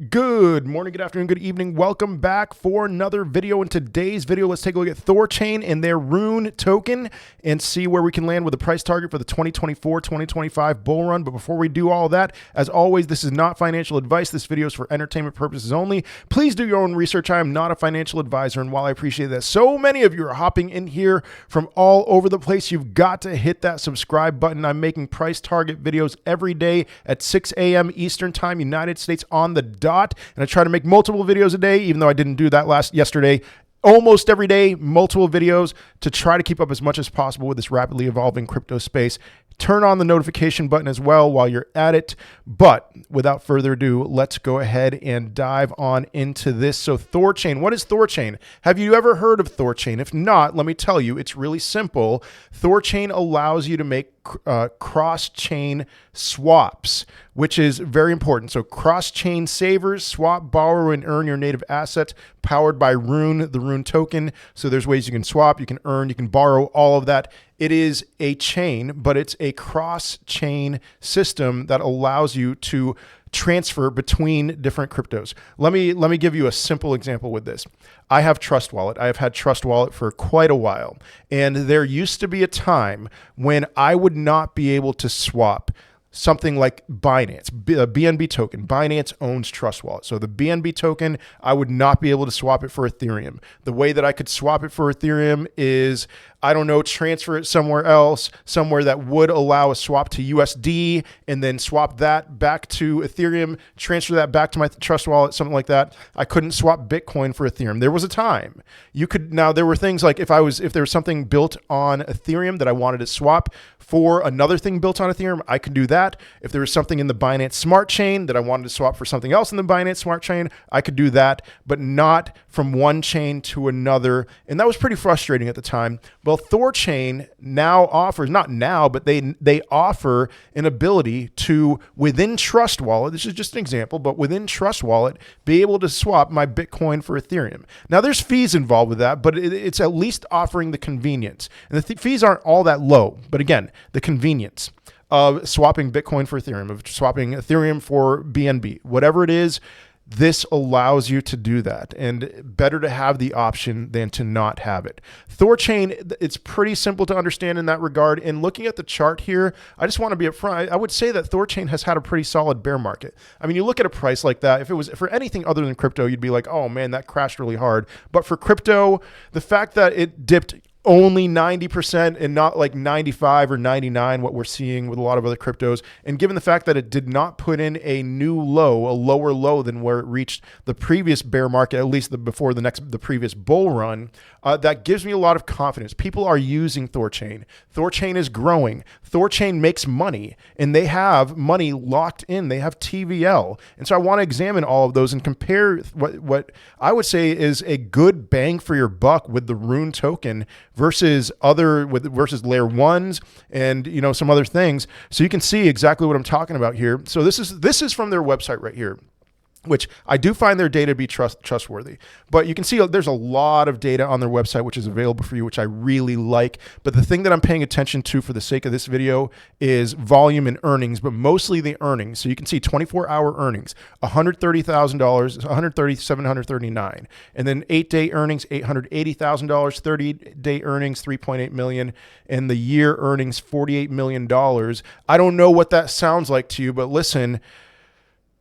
Good morning, good afternoon, good evening. Welcome back for another video. In today's video, let's take a look at Thorchain and their RUNE token and see where we can land with a price target for the 2024-2025 bull run. But before we do all that, as always, this is not financial advice. This video is for entertainment purposes only. Please do your own research. I am not a financial advisor, and while I appreciate that so many of you are hopping in here from all over the place, you've got to hit that subscribe button. I'm making price target videos every day at 6 a.m. Eastern Time, United States on the dot. And I try to make multiple videos a day, even though I didn't do that yesterday. Almost every day, multiple videos to try to keep up as much as possible with this rapidly evolving crypto space. Turn on the notification button as well while you're at it. But without further ado, let's go ahead and dive on into this. So Thorchain, what is Thorchain? Have you ever heard of Thorchain? If not, let me tell you, it's really simple. Thorchain allows you to make cross-chain swaps, which is very important. So cross-chain savers, swap, borrow, and earn your native assets powered by RUNE, the RUNE token. So there's ways you can swap, you can earn, you can borrow, all of that. It is a chain, but it's a cross-chain system that allows you to transfer between different cryptos. Let me give you a simple example with this. I have Trust Wallet. I have had Trust Wallet for quite a while. And there used to be a time when I would not be able to swap something like Binance, BNB token. Binance owns Trust Wallet. So the BNB token, I would not be able to swap it for Ethereum. The way that I could swap it for Ethereum is, I don't know, transfer it somewhere else, somewhere that would allow a swap to USD, and then swap that back to Ethereum, transfer that back to my Trust Wallet, something like that. I couldn't swap Bitcoin for Ethereum. There was a time you could. Now there were things like if there was something built on Ethereum that I wanted to swap for another thing built on Ethereum, I could do that. If there was something in the Binance Smart Chain that I wanted to swap for something else in the Binance Smart Chain, I could do that, but not from one chain to another. And that was pretty frustrating at the time. Well, Thorchain now offers, not now, but they offer an ability to, within Trust Wallet, this is just an example, but within Trust Wallet, be able to swap my Bitcoin for Ethereum. Now there's fees involved with that, but it's at least offering the convenience. And the fees aren't all that low, but again, the convenience of swapping Bitcoin for Ethereum, of swapping Ethereum for BNB, whatever it is, this allows you to do that, and better to have the option than to not have it. Thorchain, it's pretty simple to understand in that regard. And looking at the chart here, I just want to be upfront. I would say that Thorchain has had a pretty solid bear market. I mean, you look at a price like that, if it was for anything other than crypto, you'd be like, oh man, that crashed really hard. But for crypto, the fact that it dipped only 90% and not like 95 or 99, what we're seeing with a lot of other cryptos. And given the fact that it did not put in a new low, a lower low than where it reached the previous bear market, at least before the previous bull run, that gives me a lot of confidence. People are using Thorchain. Thorchain is growing. Thorchain makes money, and they have money locked in. They have TVL. And so I want to examine all of those and compare what I would say is a good bang for your buck with the RUNE token versus layer ones and some other things, so you can see exactly what I'm talking about here. So this is from their website right here, which I do find their data to be trustworthy. But you can see there's a lot of data on their website which is available for you, which I really like. But the thing that I'm paying attention to for the sake of this video is volume and earnings, but mostly the earnings. So you can see 24-hour earnings, $130,000, $130,739, and then 8-day earnings, $880,000, 30-day earnings, $3.8 million, and the year earnings, $48 million. I don't know what that sounds like to you, but listen.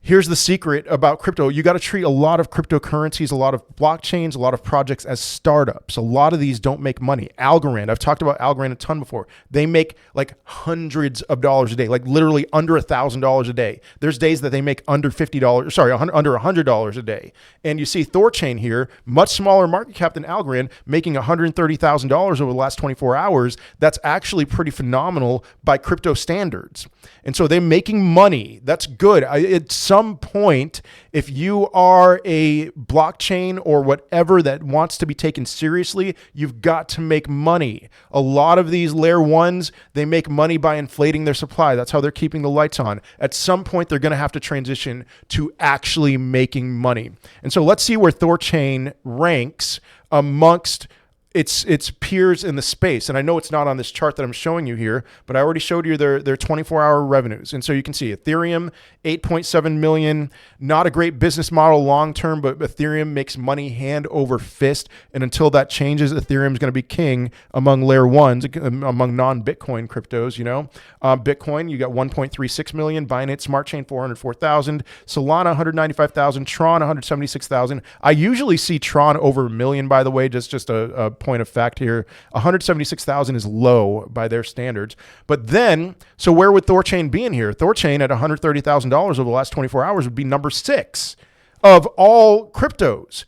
Here's the secret about crypto. You got to treat a lot of cryptocurrencies, a lot of blockchains, a lot of projects as startups. A lot of these don't make money. Algorand, I've talked about Algorand a ton before. They make like hundreds of dollars a day, like literally under $1,000 a day. There's days that they make under $50, sorry, under $100 a day. And you see Thorchain here, much smaller market cap than Algorand, making $130,000 over the last 24 hours. That's actually pretty phenomenal by crypto standards. And so they're making money. That's good. At some point, if you are a blockchain or whatever that wants to be taken seriously, you've got to make money. A lot of these layer ones, they make money by inflating their supply. That's how they're keeping the lights on. At some point, they're going to have to transition to actually making money. And so let's see where Thorchain ranks amongst its peers in the space. And I know it's not on this chart that I'm showing you here, but I already showed you their 24-hour revenues. And so you can see Ethereum, 8.7 million, not a great business model long-term, but Ethereum makes money hand over fist. And until that changes, Ethereum is going to be king among layer ones, among non-Bitcoin cryptos, you know. Bitcoin, you got 1.36 million, Binance Smart Chain, 404,000, Solana, 195,000, Tron, 176,000. I usually see Tron over a million, by the way, just a point of fact here. 176,000 is low by their standards. But then, so where would Thorchain be in here? Thorchain at $130,000 over the last 24 hours would be number 6 of all cryptos,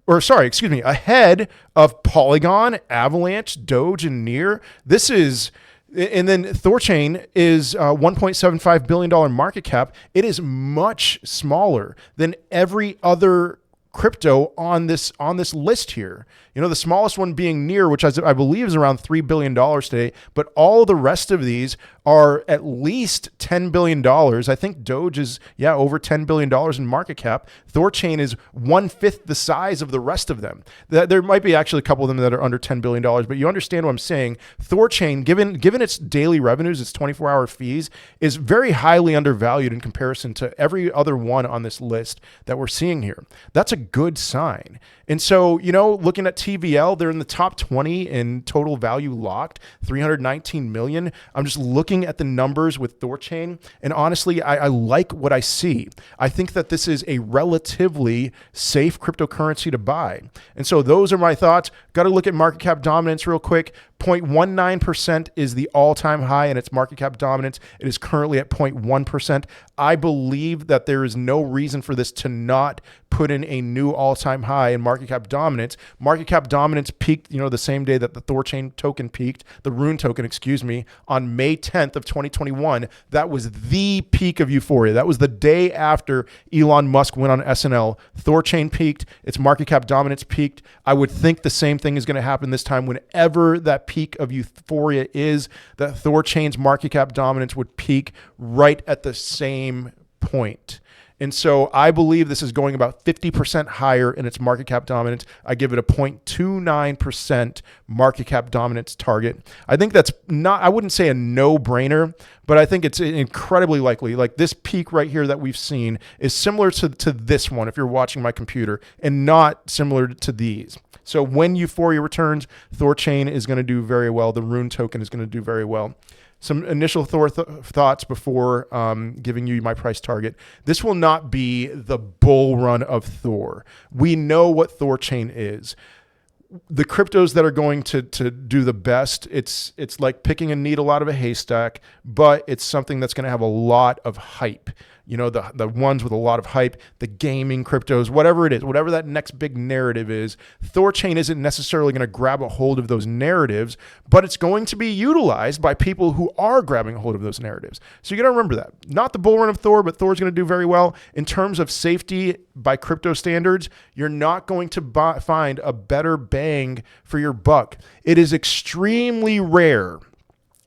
ahead of Polygon, Avalanche, Doge, and Near. And then Thorchain is $1.75 billion market cap. It is much smaller than every other crypto on this list here. You know, the smallest one being Near, which I believe is around $3 billion today, but all the rest of these are at least $10 billion. I think Doge is, over $10 billion in market cap. Thorchain is 1/5 the size of the rest of them. There might be actually a couple of them that are under $10 billion, but you understand what I'm saying. Thorchain, given its daily revenues, its 24-hour fees, is very highly undervalued in comparison to every other one on this list that we're seeing here. That's a good sign. And so, you know, looking at TVL, they're in the top 20 in total value locked, 319 million. I'm just looking at the numbers with Thorchain, and honestly, I like what I see. I think that this is a relatively safe cryptocurrency to buy. And so those are my thoughts. Got to look at market cap dominance real quick. 0.19% is the all-time high in its market cap dominance. It is currently at 0.1%. I believe that there is no reason for this to not put in a new all-time high in market cap dominance. Market cap dominance peaked, the same day that the Thorchain token peaked, the RUNE token, on May 10th of 2021. That was the peak of euphoria. That was the day after Elon Musk went on SNL. Thorchain peaked, its market cap dominance peaked. I would think the same thing is going to happen this time. Whenever that peak of euphoria is, that Thorchain's market cap dominance would peak right at the same point. And so I believe this is going about 50% higher in its market cap dominance. I give it a 0.29% market cap dominance target. I think that's not, I wouldn't say a no-brainer, but I think it's incredibly likely. Like this peak right here that we've seen is similar to this one if you're watching my computer, and not similar to these. So when euphoria returns, Thorchain is going to do very well. The RUNE token is going to do very well. Some initial thoughts before giving you my price target. This will not be the bull run of Thor. We know what Thorchain is. The cryptos that are going to do the best, it's like picking a needle out of a haystack, but it's something that's going to have a lot of hype. You know, the ones with a lot of hype, the gaming cryptos, whatever it is, whatever that next big narrative is, Thorchain isn't necessarily going to grab a hold of those narratives, but it's going to be utilized by people who are grabbing a hold of those narratives. So you got to remember that. Not the bull run of Thor, but Thor's going to do very well. In terms of safety by crypto standards, you're not going to find a better bang for your buck. It is extremely rare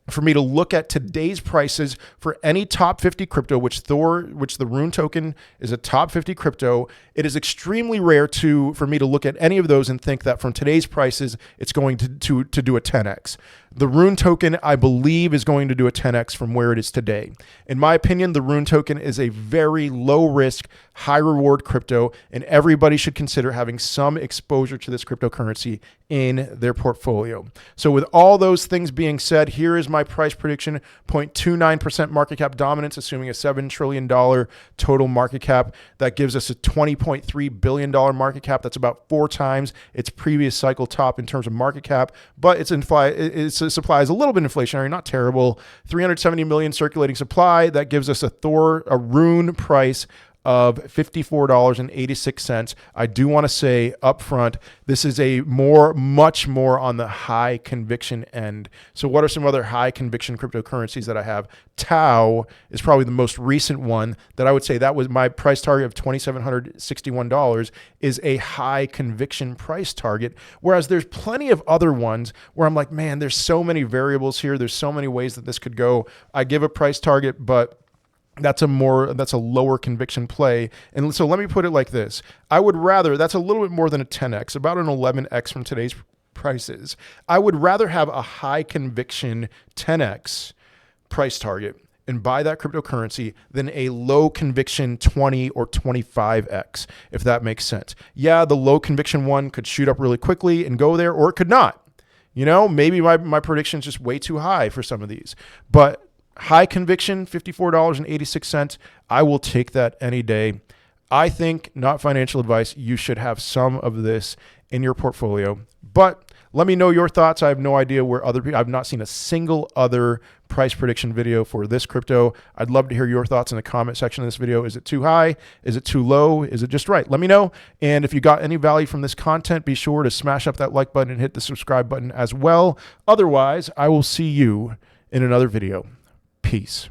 for me to look at today's prices for any top 50 crypto, which the RUNE token is a top 50 crypto. It is extremely rare for me to look at any of those and think that from today's prices, it's going to do a 10x. The RUNE token, I believe, is going to do a 10x from where it is today. In my opinion, the RUNE token is a very low risk, high reward crypto, and everybody should consider having some exposure to this cryptocurrency in their portfolio. So with all those things being said, here is my price prediction: 0.29% market cap dominance, assuming a $7 trillion total market cap. That gives us a $20.3 billion market cap. That's about 4 times its previous cycle top in terms of market cap, but its supply is a little bit inflationary, not terrible. 370 million circulating supply. That gives us a RUNE price of $54.86. I do want to say up front, this is much more on the high conviction end. So what are some other high conviction cryptocurrencies that I have? Tau is probably the most recent one that I would say that was my price target of $2,761 is a high conviction price target. Whereas there's plenty of other ones where I'm like, man, there's so many variables here. There's so many ways that this could go. I give a price target, but that's a lower conviction play. And so let me put it like this. I would rather, that's a little bit more than a 10x, about an 11x from today's prices. I would rather have a high conviction 10x price target and buy that cryptocurrency than a low conviction 20 or 25x, if that makes sense. Yeah, the low conviction one could shoot up really quickly and go there, or it could not. You know, maybe my prediction is just way too high for some of these. But high conviction, $54.86, I will take that any day. I think, not financial advice, you should have some of this in your portfolio. But let me know your thoughts. I have no idea where other people, I've not seen a single other price prediction video for this crypto. I'd love to hear your thoughts in the comment section of this video. Is it too high? Is it too low? Is it just right? Let me know. And if you got any value from this content, be sure to smash up that like button and hit the subscribe button as well. Otherwise, I will see you in another video. Peace.